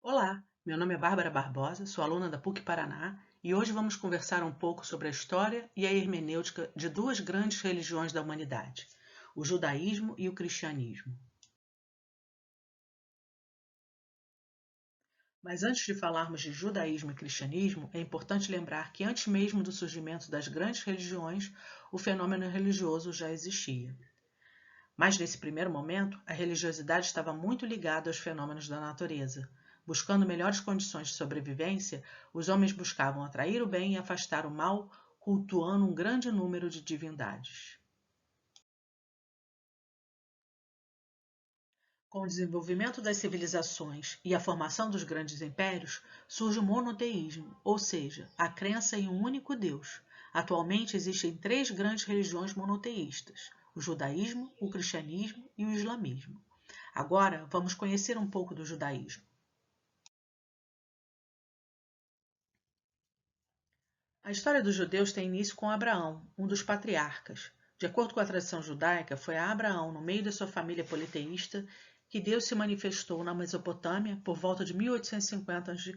Olá, meu nome é Bárbara Barbosa, sou aluna da PUC Paraná e hoje vamos conversar um pouco sobre a história e a hermenêutica de duas grandes religiões da humanidade, o judaísmo e o cristianismo. Mas antes de falarmos de judaísmo e cristianismo, é importante lembrar que antes mesmo do surgimento das grandes religiões, o fenômeno religioso já existia. Mas nesse primeiro momento, a religiosidade estava muito ligada aos fenômenos da natureza. Buscando melhores condições de sobrevivência, os homens buscavam atrair o bem e afastar o mal, cultuando um grande número de divindades. Com o desenvolvimento das civilizações e a formação dos grandes impérios, surge o monoteísmo, ou seja, a crença em um único Deus. Atualmente existem três grandes religiões monoteístas: o judaísmo, o cristianismo e o islamismo. Agora, vamos conhecer um pouco do judaísmo. A história dos judeus tem início com Abraão, um dos patriarcas. De acordo com a tradição judaica, foi a Abraão, no meio da sua família politeísta, que Deus se manifestou na Mesopotâmia por volta de 1850 a.C.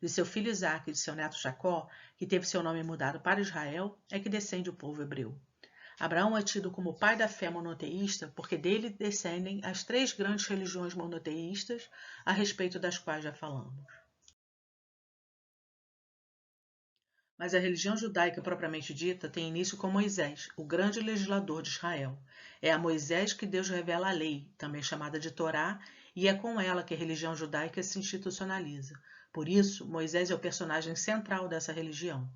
De seu filho Isaque e de seu neto Jacó, que teve seu nome mudado para Israel, é que descende o povo hebreu. Abraão é tido como pai da fé monoteísta porque dele descendem as três grandes religiões monoteístas a respeito das quais já falamos. Mas a religião judaica propriamente dita tem início com Moisés, o grande legislador de Israel. É a Moisés que Deus revela a lei, também chamada de Torá, e é com ela que a religião judaica se institucionaliza. Por isso, Moisés é o personagem central dessa religião.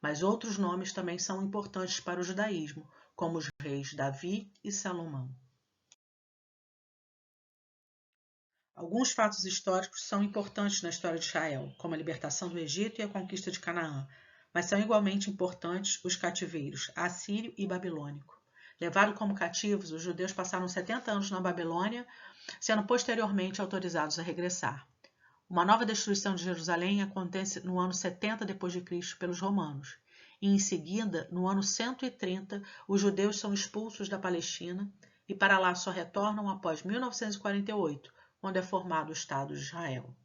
Mas outros nomes também são importantes para o judaísmo, como os reis Davi e Salomão. Alguns fatos históricos são importantes na história de Israel, como a libertação do Egito e a conquista de Canaã, mas são igualmente importantes os cativeiros assírio e babilônico. Levados como cativos, os judeus passaram 70 anos na Babilônia, sendo posteriormente autorizados a regressar. Uma nova destruição de Jerusalém acontece no ano 70 d.C. pelos romanos, e em seguida, no ano 130, os judeus são expulsos da Palestina e para lá só retornam após 1948, quando é formado o Estado de Israel.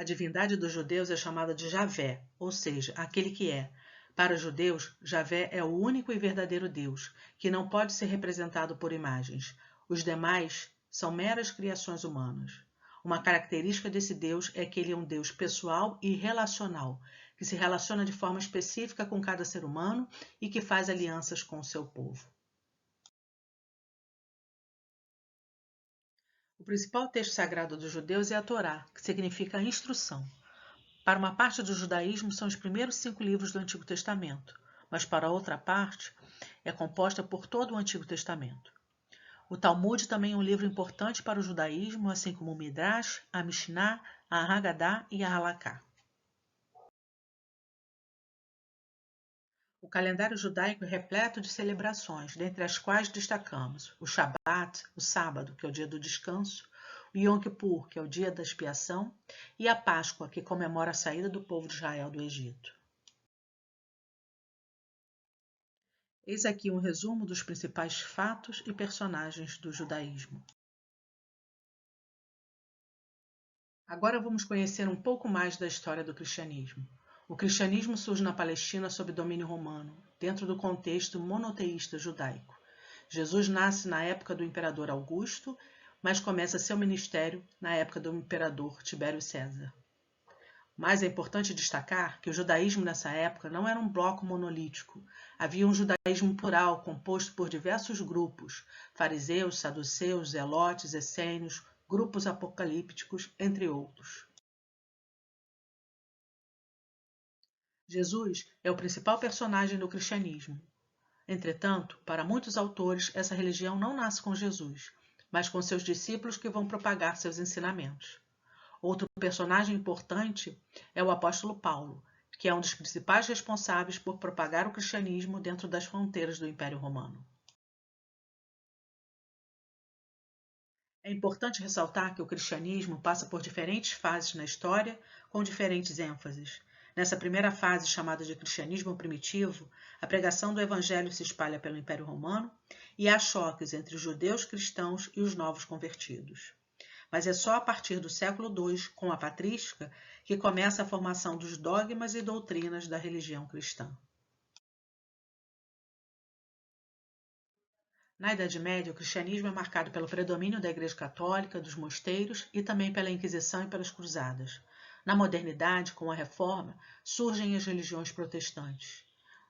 A divindade dos judeus é chamada de Javé, ou seja, aquele que é. Para os judeus, Javé é o único e verdadeiro Deus, que não pode ser representado por imagens. Os demais são meras criações humanas. Uma característica desse Deus é que ele é um Deus pessoal e relacional, que se relaciona de forma específica com cada ser humano e que faz alianças com o seu povo. O principal texto sagrado dos judeus é a Torá, que significa instrução. Para uma parte do judaísmo, são os primeiros 5 livros do Antigo Testamento, mas para outra parte, é composta por todo o Antigo Testamento. O Talmud também é um livro importante para o judaísmo, assim como o Midrash, a Mishnah, a Haggadah e a Halaká. O calendário judaico é repleto de celebrações, dentre as quais destacamos o Shabat, o sábado, que é o dia do descanso, o Yom Kippur, que é o dia da expiação, e a Páscoa, que comemora a saída do povo de Israel do Egito. Eis aqui um resumo dos principais fatos e personagens do judaísmo. Agora vamos conhecer um pouco mais da história do cristianismo. O cristianismo surge na Palestina sob domínio romano, dentro do contexto monoteísta judaico. Jesus nasce na época do imperador Augusto, mas começa seu ministério na época do imperador Tibério César. Mas é importante destacar que o judaísmo nessa época não era um bloco monolítico. Havia um judaísmo plural, composto por diversos grupos, fariseus, saduceus, zelotes, essênios, grupos apocalípticos, entre outros. Jesus é o principal personagem do cristianismo. Entretanto, para muitos autores, essa religião não nasce com Jesus, mas com seus discípulos que vão propagar seus ensinamentos. Outro personagem importante é o apóstolo Paulo, que é um dos principais responsáveis por propagar o cristianismo dentro das fronteiras do Império Romano. É importante ressaltar que o cristianismo passa por diferentes fases na história, com diferentes ênfases. Nessa primeira fase, chamada de cristianismo primitivo, a pregação do evangelho se espalha pelo Império Romano e há choques entre os judeus cristãos e os novos convertidos. Mas é só a partir do século II, com a patrística, que começa a formação dos dogmas e doutrinas da religião cristã. Na Idade Média, o cristianismo é marcado pelo predomínio da Igreja Católica, dos mosteiros e também pela Inquisição e pelas Cruzadas. Na modernidade, com a Reforma, surgem as religiões protestantes.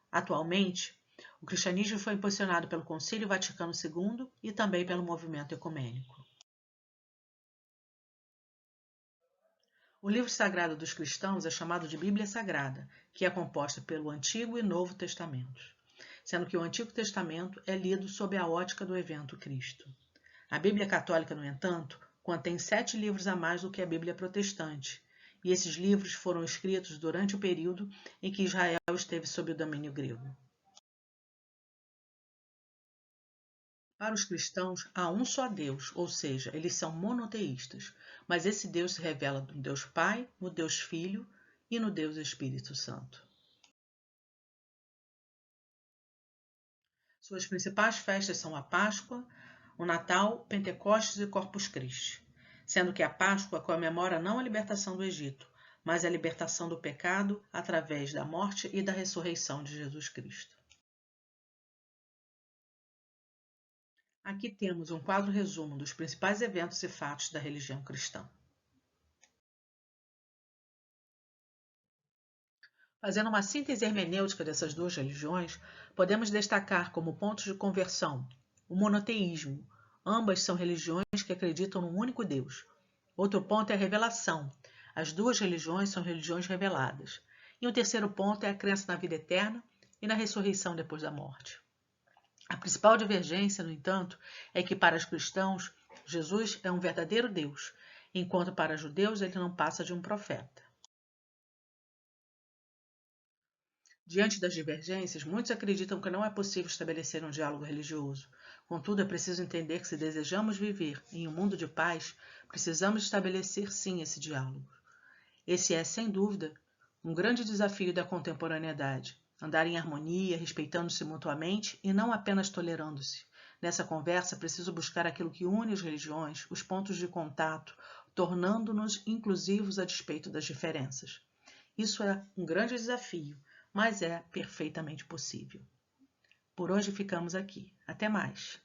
Atualmente, o cristianismo foi impulsionado pelo Concílio Vaticano II e também pelo movimento ecumênico. O livro sagrado dos cristãos é chamado de Bíblia Sagrada, que é composta pelo Antigo e Novo Testamentos, sendo que o Antigo Testamento é lido sob a ótica do evento Cristo. A Bíblia Católica, no entanto, contém 7 livros a mais do que a Bíblia Protestante, e esses livros foram escritos durante o período em que Israel esteve sob o domínio grego. Para os cristãos, há um só Deus, ou seja, eles são monoteístas, mas esse Deus se revela no Deus Pai, no Deus Filho e no Deus Espírito Santo. Suas principais festas são a Páscoa, o Natal, Pentecostes e Corpus Christi, sendo que a Páscoa comemora não a libertação do Egito, mas a libertação do pecado através da morte e da ressurreição de Jesus Cristo. Aqui temos um quadro resumo dos principais eventos e fatos da religião cristã. Fazendo uma síntese hermenêutica dessas duas religiões, podemos destacar como pontos de conversão o monoteísmo. Ambas são religiões que acreditam num único Deus. Outro ponto é a revelação. As duas religiões são religiões reveladas. E o terceiro ponto é a crença na vida eterna e na ressurreição depois da morte. A principal divergência, no entanto, é que para os cristãos, Jesus é um verdadeiro Deus, enquanto para os judeus ele não passa de um profeta. Diante das divergências, muitos acreditam que não é possível estabelecer um diálogo religioso. Contudo, é preciso entender que se desejamos viver em um mundo de paz, precisamos estabelecer sim esse diálogo. Esse é, sem dúvida, um grande desafio da contemporaneidade. Andar em harmonia, respeitando-se mutuamente e não apenas tolerando-se. Nessa conversa, preciso buscar aquilo que une as religiões, os pontos de contato, tornando-nos inclusivos a despeito das diferenças. Isso é um grande desafio, mas é perfeitamente possível. Por hoje ficamos aqui. Até mais!